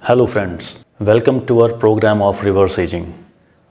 Hello friends, welcome to our programme of reverse ageing.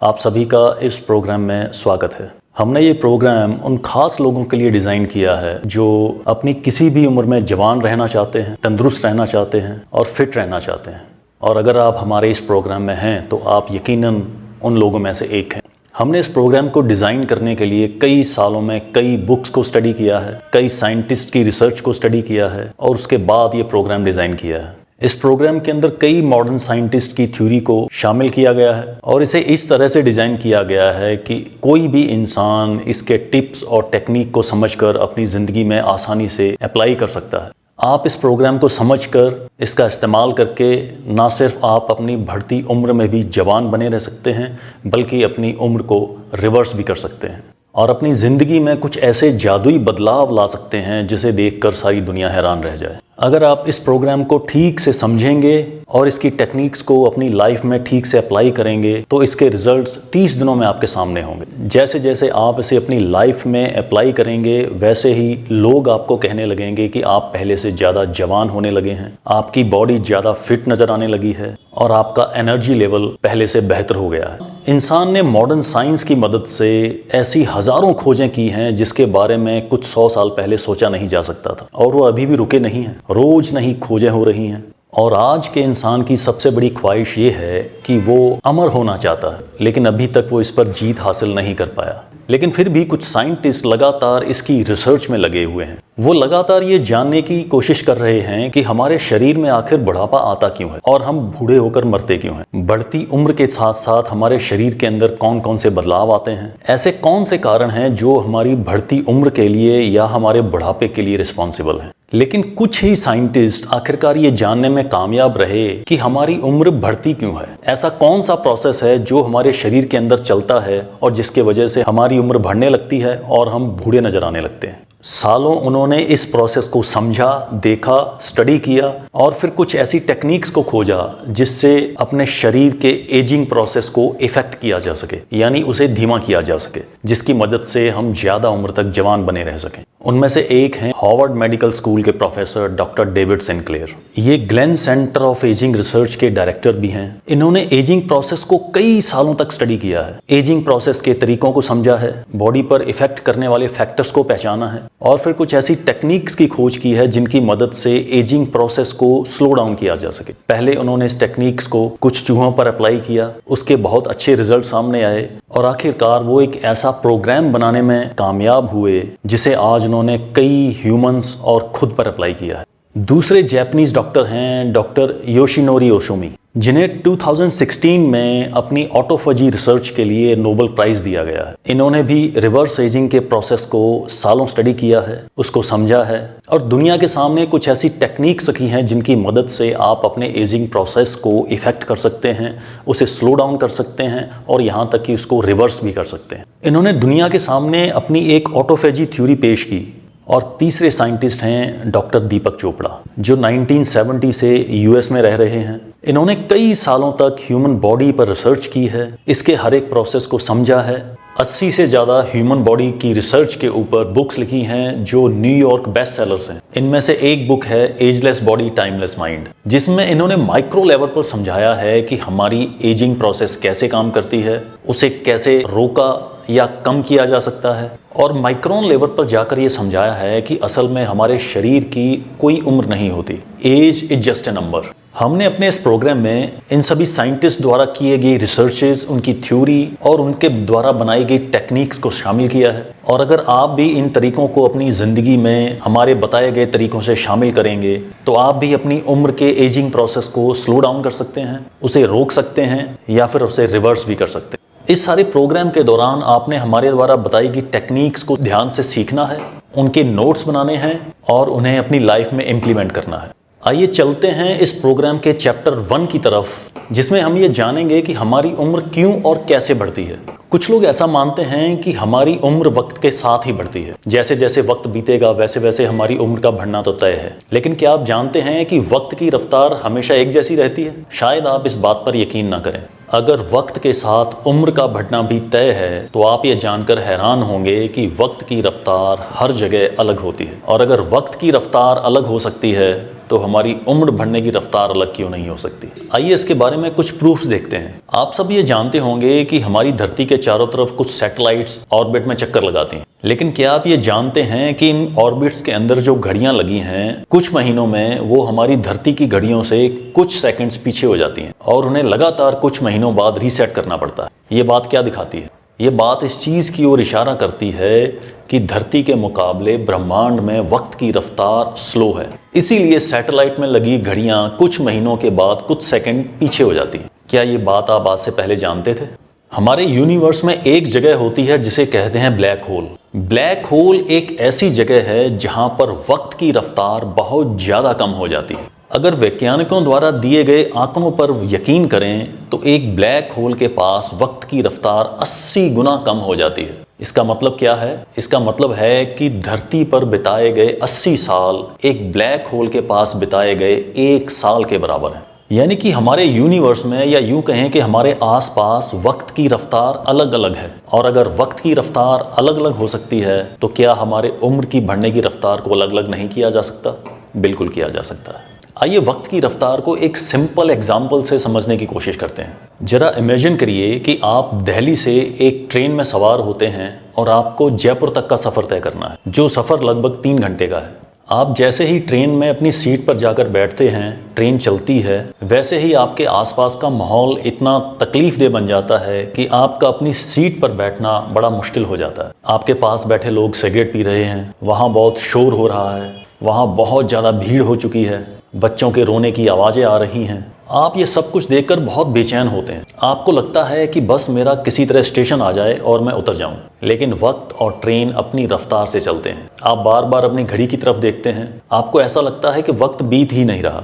आप सभी का इस प्रोग्राम में स्वागत है। हमने ये प्रोग्राम उन खास लोगों के लिए डिज़ाइन किया है जो अपनी किसी भी उम्र में जवान रहना चाहते हैं, तंदुरुस्त रहना चाहते हैं और फिट रहना चाहते हैं। और अगर आप हमारे इस प्रोग्राम में हैं तो आप यकीनन उन लोगों में से एक हैं। हमने इस प्रोग्राम को डिज़ाइन करने के लिए कई सालों में कई बुक्स को स्टडी किया है, कई साइंटिस्ट की रिसर्च को स्टडी किया है और उसके बाद ये प्रोग्राम डिज़ाइन किया है। इस प्रोग्राम के अंदर कई मॉडर्न साइंटिस्ट की थ्योरी को शामिल किया गया है और इसे इस तरह से डिज़ाइन किया गया है कि कोई भी इंसान इसके टिप्स और टेक्निक को समझकर अपनी ज़िंदगी में आसानी से अप्लाई कर सकता है। आप इस प्रोग्राम को समझकर इसका इस्तेमाल करके ना सिर्फ आप अपनी बढ़ती उम्र में भी जवान बने रह सकते हैं बल्कि अपनी उम्र को रिवर्स भी कर सकते हैं और अपनी ज़िंदगी में कुछ ऐसे जादुई बदलाव ला सकते हैं जिसे देखकर सारी दुनिया हैरान रह जाए। अगर आप इस प्रोग्राम को ठीक से समझेंगे और इसकी टेक्निक्स को अपनी लाइफ में ठीक से अप्लाई करेंगे तो इसके रिजल्ट्स 30 दिनों में आपके सामने होंगे। जैसे जैसे आप इसे अपनी लाइफ में अप्लाई करेंगे वैसे ही लोग आपको कहने लगेंगे कि आप पहले से ज़्यादा जवान होने लगे हैं, आपकी बॉडी ज़्यादा फिट नज़र आने लगी है और आपका एनर्जी लेवल पहले से बेहतर हो गया है। इंसान ने मॉडर्न साइंस की मदद से ऐसी हज़ारों खोजें की हैं जिसके बारे में कुछ 100 साल पहले सोचा नहीं जा सकता था और वो अभी भी रुके नहीं हैं। रोज़ नई खोजें हो रही हैं और आज के इंसान की सबसे बड़ी ख्वाहिश ये है कि वो अमर होना चाहता है, लेकिन अभी तक वो इस पर जीत हासिल नहीं कर पाया। लेकिन फिर भी कुछ साइंटिस्ट लगातार इसकी रिसर्च में लगे हुए हैं। वो लगातार ये जानने की कोशिश कर रहे हैं कि हमारे शरीर में आखिर बुढ़ापा आता क्यों है और हम बूढ़े होकर मरते क्यों हैं। बढ़ती उम्र के साथ साथ हमारे शरीर के अंदर कौन कौन से बदलाव आते हैं, ऐसे कौन से कारण हैं जो हमारी बढ़ती उम्र के लिए या हमारे बुढ़ापे के लिए रिस्पॉन्सिबल हैं। लेकिन कुछ ही साइंटिस्ट आखिरकार ये जानने में कामयाब रहे कि हमारी उम्र बढ़ती क्यों है। ऐसा कौन सा प्रोसेस है जो हमारे शरीर के अंदर चलता है और जिसके वजह से हमारी उम्र बढ़ने लगती है और हम बूढ़े नजर आने लगते हैं। सालों उन्होंने इस प्रोसेस को समझा, देखा, स्टडी किया और फिर कुछ ऐसी टेक्निक्स को खोजा जिससे अपने शरीर के एजिंग प्रोसेस को इफेक्ट किया जा सके, यानी उसे धीमा किया जा सके, जिसकी मदद से हम ज़्यादा उम्र तक जवान बने रह सकें। उनमें से एक हैं हार्वर्ड मेडिकल स्कूल के प्रोफेसर डॉक्टर डेविड सिंक्लेयर। ये Glenn centre of ageing research के डायरेक्टर भी हैं। इन्होंने एजिंग प्रोसेस को कई सालों तक स्टडी किया है, एजिंग प्रोसेस के तरीकों को समझा है, बॉडी पर इफेक्ट करने वाले फैक्टर्स को पहचाना है और फिर कुछ ऐसी टेक्निक्स की खोज की है जिनकी मदद से एजिंग प्रोसेस को स्लो डाउन किया जा सके। पहले उन्होंने इस टेक्निक्स को कुछ चूहों पर अप्लाई किया, उसके बहुत अच्छे रिजल्ट सामने आए और आखिरकार वो एक ऐसा प्रोग्राम बनाने में कामयाब हुए जिसे आज उन्होंने कई ह्यूमंस और खुद पर अप्लाई किया है। दूसरे जापानीज डॉक्टर हैं डॉक्टर योशिनोरी ओशोमी, जिन्हें 2016 में अपनी ऑटोफेजी रिसर्च के लिए नोबेल प्राइज दिया गया है। इन्होंने भी रिवर्स एजिंग के प्रोसेस को सालों स्टडी किया है, उसको समझा है और दुनिया के सामने कुछ ऐसी टेक्निक्स रखी हैं जिनकी मदद से आप अपने एजिंग प्रोसेस को इफेक्ट कर सकते हैं, उसे स्लो डाउन कर सकते हैं और यहाँ तक कि उसको रिवर्स भी कर सकते हैं। इन्होंने दुनिया के सामने अपनी एक ऑटोफेजी थ्योरी पेश की। और तीसरे साइंटिस्ट हैं डॉक्टर दीपक चोपड़ा, जो 1970 से यूएस में रह रहे हैं। इन्होंने कई सालों तक ह्यूमन बॉडी पर रिसर्च की है, इसके हर एक प्रोसेस को समझा है। 80 से ज़्यादा ह्यूमन बॉडी की रिसर्च के ऊपर बुक्स लिखी हैं जो न्यूयॉर्क बेस्ट सेलर्स हैं। इनमें से एक बुक है एजलेस बॉडी टाइमलेस माइंड, जिसमें इन्होंने माइक्रो लेवल पर समझाया है कि हमारी एजिंग प्रोसेस कैसे काम करती है, उसे कैसे रोका या कम किया जा सकता है और माइक्रोन लेवल पर जाकर ये समझाया है कि असल में हमारे शरीर की कोई उम्र नहीं होती, age is just a number. हमने अपने इस प्रोग्राम में इन सभी साइंटिस्ट द्वारा किए गए रिसर्चेस, उनकी थ्योरी और उनके द्वारा बनाई गई टेक्निक्स को शामिल किया है। और अगर आप भी इन तरीकों को अपनी ज़िंदगी में हमारे बताए गए तरीकों से शामिल करेंगे तो आप भी अपनी उम्र के एजिंग प्रोसेस को स्लो डाउन कर सकते हैं, उसे रोक सकते हैं या फिर उसे रिवर्स भी कर सकते हैं। इस सारे प्रोग्राम के दौरान आपने हमारे द्वारा बताई गई टेक्निक्स को ध्यान से सीखना है, उनके नोट्स बनाने हैं और उन्हें अपनी लाइफ में इम्प्लीमेंट करना है। आइए चलते हैं इस प्रोग्राम के चैप्टर 1 की तरफ, जिसमें हम ये जानेंगे कि हमारी उम्र क्यों और कैसे बढ़ती है। कुछ लोग ऐसा मानते हैं कि हमारी उम्र वक्त के साथ ही बढ़ती है, जैसे जैसे वक्त बीतेगा वैसे वैसे हमारी उम्र का बढ़ना तो तय है। लेकिन क्या आप जानते हैं कि वक्त की रफ्तार हमेशा एक जैसी रहती है? शायद आप इस बात पर यकीन ना करें। अगर वक्त के साथ उम्र का बढ़ना भी तय है तो आप ये जानकर हैरान होंगे कि वक्त की रफ्तार हर जगह अलग होती है। और अगर वक्त की रफ्तार अलग हो सकती है तो हमारी उम्र बढ़ने की रफ्तार अलग क्यों नहीं हो सकती। आइए इसके बारे में कुछ प्रूफ्स देखते हैं। आप सब ये जानते होंगे कि हमारी धरती के चारों तरफ कुछ सैटेलाइट्स ऑर्बिट में चक्कर लगाती हैं, लेकिन क्या आप ये जानते हैं कि इन ऑर्बिट्स के अंदर जो घड़ियां लगी हैं, कुछ महीनों में वो हमारी धरती की घड़ियों से कुछ सेकंड्स पीछे हो जाती हैं और उन्हें लगातार कुछ महीनों बाद रीसेट करना पड़ता है। ये बात क्या दिखाती है? ये बात इस चीज़ की ओर इशारा करती है कि धरती के मुकाबले ब्रह्मांड में वक्त की रफ्तार स्लो है, इसीलिए सैटेलाइट में लगी घड़ियां कुछ महीनों के बाद कुछ सेकंड पीछे हो जाती हैं। क्या ये बात आप आज से पहले जानते थे? हमारे यूनिवर्स में एक जगह होती है जिसे कहते हैं ब्लैक होल। ब्लैक होल एक ऐसी जगह है जहां पर वक्त की रफ्तार बहुत ज़्यादा कम हो जाती है। अगर वैज्ञानिकों द्वारा दिए गए आंकड़ों पर यकीन करें तो एक ब्लैक होल के पास वक्त की रफ्तार 80 गुना कम हो जाती है। इसका मतलब क्या है? इसका मतलब है कि धरती पर बिताए गए 80 साल एक ब्लैक होल के पास बिताए गए 1 साल के बराबर है। यानी कि हमारे यूनिवर्स में, या यूं कहें कि हमारे आसपास वक्त की रफ्तार अलग अलग है। और अगर वक्त की रफ्तार अलग अलग हो सकती है तो क्या हमारे उम्र की बढ़ने की रफ्तार को अलग अलग नहीं किया जा सकता? बिल्कुल किया जा सकता है। आइए वक्त की रफ्तार को एक सिंपल एग्जाम्पल से समझने की कोशिश करते हैं। जरा इमेजिन करिए कि आप दिल्ली से एक ट्रेन में सवार होते हैं और आपको जयपुर तक का सफ़र तय करना है, जो सफ़र लगभग 3 घंटे का है। आप जैसे ही ट्रेन में अपनी सीट पर जाकर बैठते हैं, ट्रेन चलती है, वैसे ही आपके आसपास का माहौल इतना तकलीफ़देह बन जाता है कि आपका अपनी सीट पर बैठना बड़ा मुश्किल हो जाता है। आपके पास बैठे लोग सिगरेट पी रहे हैं, वहाँ बहुत शोर हो रहा है, वहाँ बहुत ज़्यादा भीड़ हो चुकी है, बच्चों के रोने की आवाज़ें आ रही हैं। आप ये सब कुछ देखकर बहुत बेचैन होते हैं। आपको लगता है कि बस मेरा किसी तरह स्टेशन आ जाए और मैं उतर जाऊं। लेकिन वक्त और ट्रेन अपनी रफ्तार से चलते हैं। आप बार बार अपनी घड़ी की तरफ देखते हैं, आपको ऐसा लगता है कि वक्त बीत ही नहीं रहा।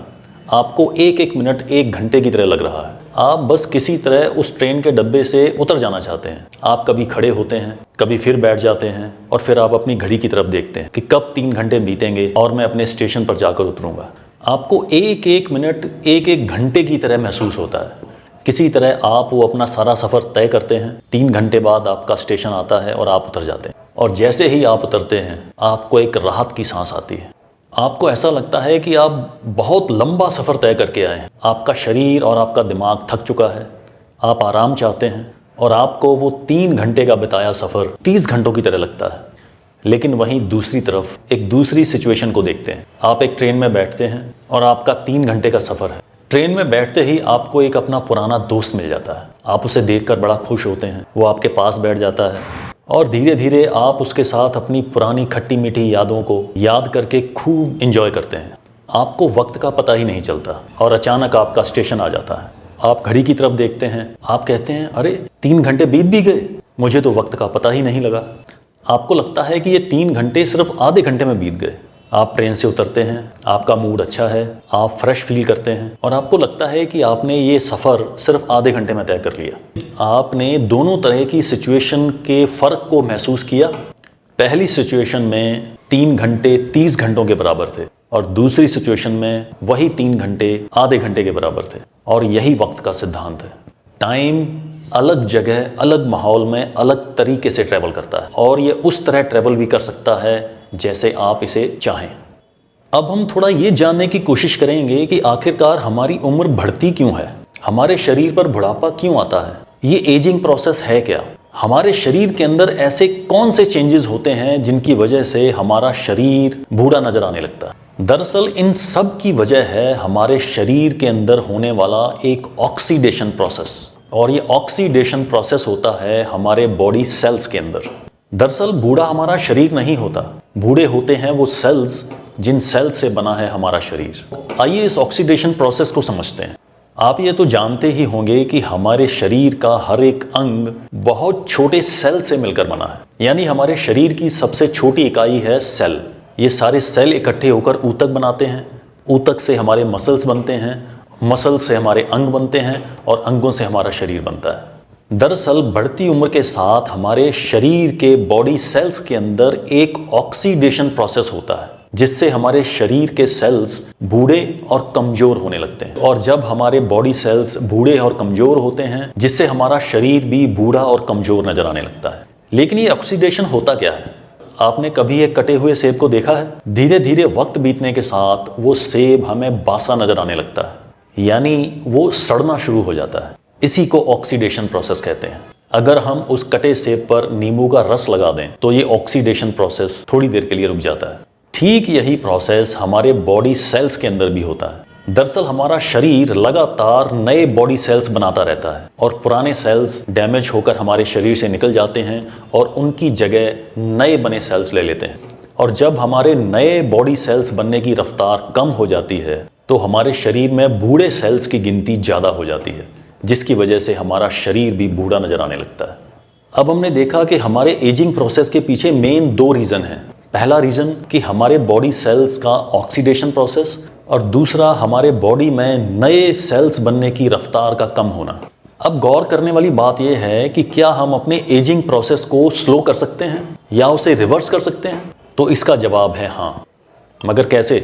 आपको एक एक मिनट 1 घंटे की तरह लग रहा है। आप बस किसी तरह उस ट्रेन के डब्बे से उतर जाना चाहते हैं। आप कभी खड़े होते हैं, कभी फिर बैठ जाते हैं और फिर आप अपनी घड़ी की तरफ देखते हैं कि कब 3 घंटे बीतेंगे और मैं अपने स्टेशन पर जाकर उतरूंगा। आपको एक एक मिनट एक एक घंटे की तरह महसूस होता है। किसी तरह आप वो अपना सारा सफ़र तय करते हैं। 3 घंटे बाद आपका स्टेशन आता है और आप उतर जाते हैं। और जैसे ही आप उतरते हैं, आपको एक राहत की सांस आती है। आपको ऐसा लगता है कि आप बहुत लंबा सफ़र तय करके आए हैं। आपका शरीर और आपका दिमाग थक चुका है, आप आराम चाहते हैं और आपको वो 3 घंटे का बिताया सफ़र 30 घंटों की तरह लगता है। लेकिन वहीं दूसरी तरफ एक दूसरी सिचुएशन को देखते हैं। आप एक ट्रेन में बैठते हैं और आपका 3 घंटे का सफ़र है। ट्रेन में बैठते ही आपको एक अपना पुराना दोस्त मिल जाता है। आप उसे देखकर बड़ा खुश होते हैं। वो आपके पास बैठ जाता है और धीरे धीरे आप उसके साथ अपनी पुरानी खट्टी मीठी यादों को याद करके खूब इंजॉय करते हैं। आपको वक्त का पता ही नहीं चलता और अचानक आपका स्टेशन आ जाता है। आप घड़ी की तरफ देखते हैं। आप कहते हैं, अरे 3 घंटे बीत भी गए, मुझे तो वक्त का पता ही नहीं लगा। आपको लगता है कि ये 3 घंटे सिर्फ आधे घंटे में बीत गए। आप ट्रेन से उतरते हैं, आपका मूड अच्छा है, आप फ्रेश फील करते हैं और आपको लगता है कि आपने ये सफ़र सिर्फ आधे घंटे में तय कर लिया। आपने दोनों तरह की सिचुएशन के फ़र्क को महसूस किया। पहली सिचुएशन में 3 घंटे 30 घंटों के बराबर थे और दूसरी सिचुएशन में वही 3 घंटे आधे घंटे के बराबर थे। और यही वक्त का सिद्धांत है। टाइम अलग जगह, अलग माहौल में अलग तरीके से ट्रैवल करता है और ये उस तरह ट्रैवल भी कर सकता है जैसे आप इसे चाहें। अब हम थोड़ा ये जानने की कोशिश करेंगे कि आखिरकार हमारी उम्र बढ़ती क्यों है, हमारे शरीर पर बुढ़ापा क्यों आता है, ये एजिंग प्रोसेस है क्या, हमारे शरीर के अंदर ऐसे कौन से चेंजेस होते हैं जिनकी वजह से हमारा शरीर बूढ़ा नजर आने लगता है। दरअसल इन सब की वजह है हमारे शरीर के अंदर होने वाला एक ऑक्सीडेशन प्रोसेस। और ये ऑक्सीडेशन प्रोसेस होता है हमारे बॉडी सेल्स के अंदर। दरअसल बूढ़ा हमारा शरीर नहीं होता, बूढ़े होते हैं वो सेल्स जिन सेल्स से बना है हमारा शरीर। आइए इस ऑक्सीडेशन प्रोसेस को समझते हैं। आप ये तो जानते ही होंगे कि हमारे शरीर का हर एक अंग बहुत छोटे सेल से मिलकर बना है। यानी हमारे शरीर की सबसे छोटी इकाई है सेल। ये सारे सेल इकट्ठे होकर ऊतक बनाते हैं, ऊतक से हमारे मसल्स बनते हैं, मसल से हमारे अंग बनते हैं और अंगों से हमारा शरीर बनता है। दरअसल बढ़ती उम्र के साथ हमारे शरीर के बॉडी सेल्स के अंदर एक ऑक्सीडेशन प्रोसेस होता है जिससे हमारे शरीर के सेल्स बूढ़े और कमजोर होने लगते हैं। और जब हमारे बॉडी सेल्स बूढ़े और कमजोर होते हैं जिससे हमारा शरीर भी बूढ़ा और कमजोर नजर आने लगता है। लेकिन ये ऑक्सीडेशन होता क्या है? आपने कभी एक कटे हुए सेब को देखा है? धीरे धीरे वक्त बीतने के साथ वो सेब हमें बासा नजर आने लगता है, यानी वो सड़ना शुरू हो जाता है। इसी को ऑक्सीडेशन प्रोसेस कहते हैं। अगर हम उस कटे सेब पर नींबू का रस लगा दें तो ये ऑक्सीडेशन प्रोसेस थोड़ी देर के लिए रुक जाता है। ठीक यही प्रोसेस हमारे बॉडी सेल्स के अंदर भी होता है। दरअसल हमारा शरीर लगातार नए बॉडी सेल्स बनाता रहता है और पुराने सेल्स डैमेज होकर हमारे शरीर से निकल जाते हैं और उनकी जगह नए बने सेल्स ले लेते हैं। और जब हमारे नए बॉडी सेल्स बनने की रफ्तार कम हो जाती है तो हमारे शरीर में बूढ़े सेल्स की गिनती ज़्यादा हो जाती है, जिसकी वजह से हमारा शरीर भी बूढ़ा नजर आने लगता है। अब हमने देखा कि हमारे एजिंग प्रोसेस के पीछे मेन दो रीज़न हैं। पहला रीज़न कि हमारे बॉडी सेल्स का ऑक्सीडेशन प्रोसेस और दूसरा हमारे बॉडी में नए सेल्स बनने की रफ्तार का कम होना। अब गौर करने वाली बात यह है कि क्या हम अपने एजिंग प्रोसेस को स्लो कर सकते हैं या उसे रिवर्स कर सकते हैं? तो इसका जवाब है हाँ। मगर कैसे?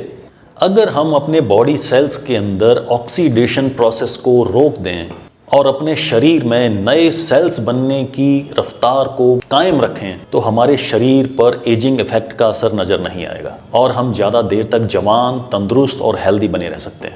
अगर हम अपने बॉडी सेल्स के अंदर ऑक्सीडेशन प्रोसेस को रोक दें और अपने शरीर में नए सेल्स बनने की रफ्तार को कायम रखें तो हमारे शरीर पर एजिंग इफेक्ट का असर नज़र नहीं आएगा और हम ज़्यादा देर तक जवान, तंदुरुस्त और हेल्दी बने रह सकते हैं।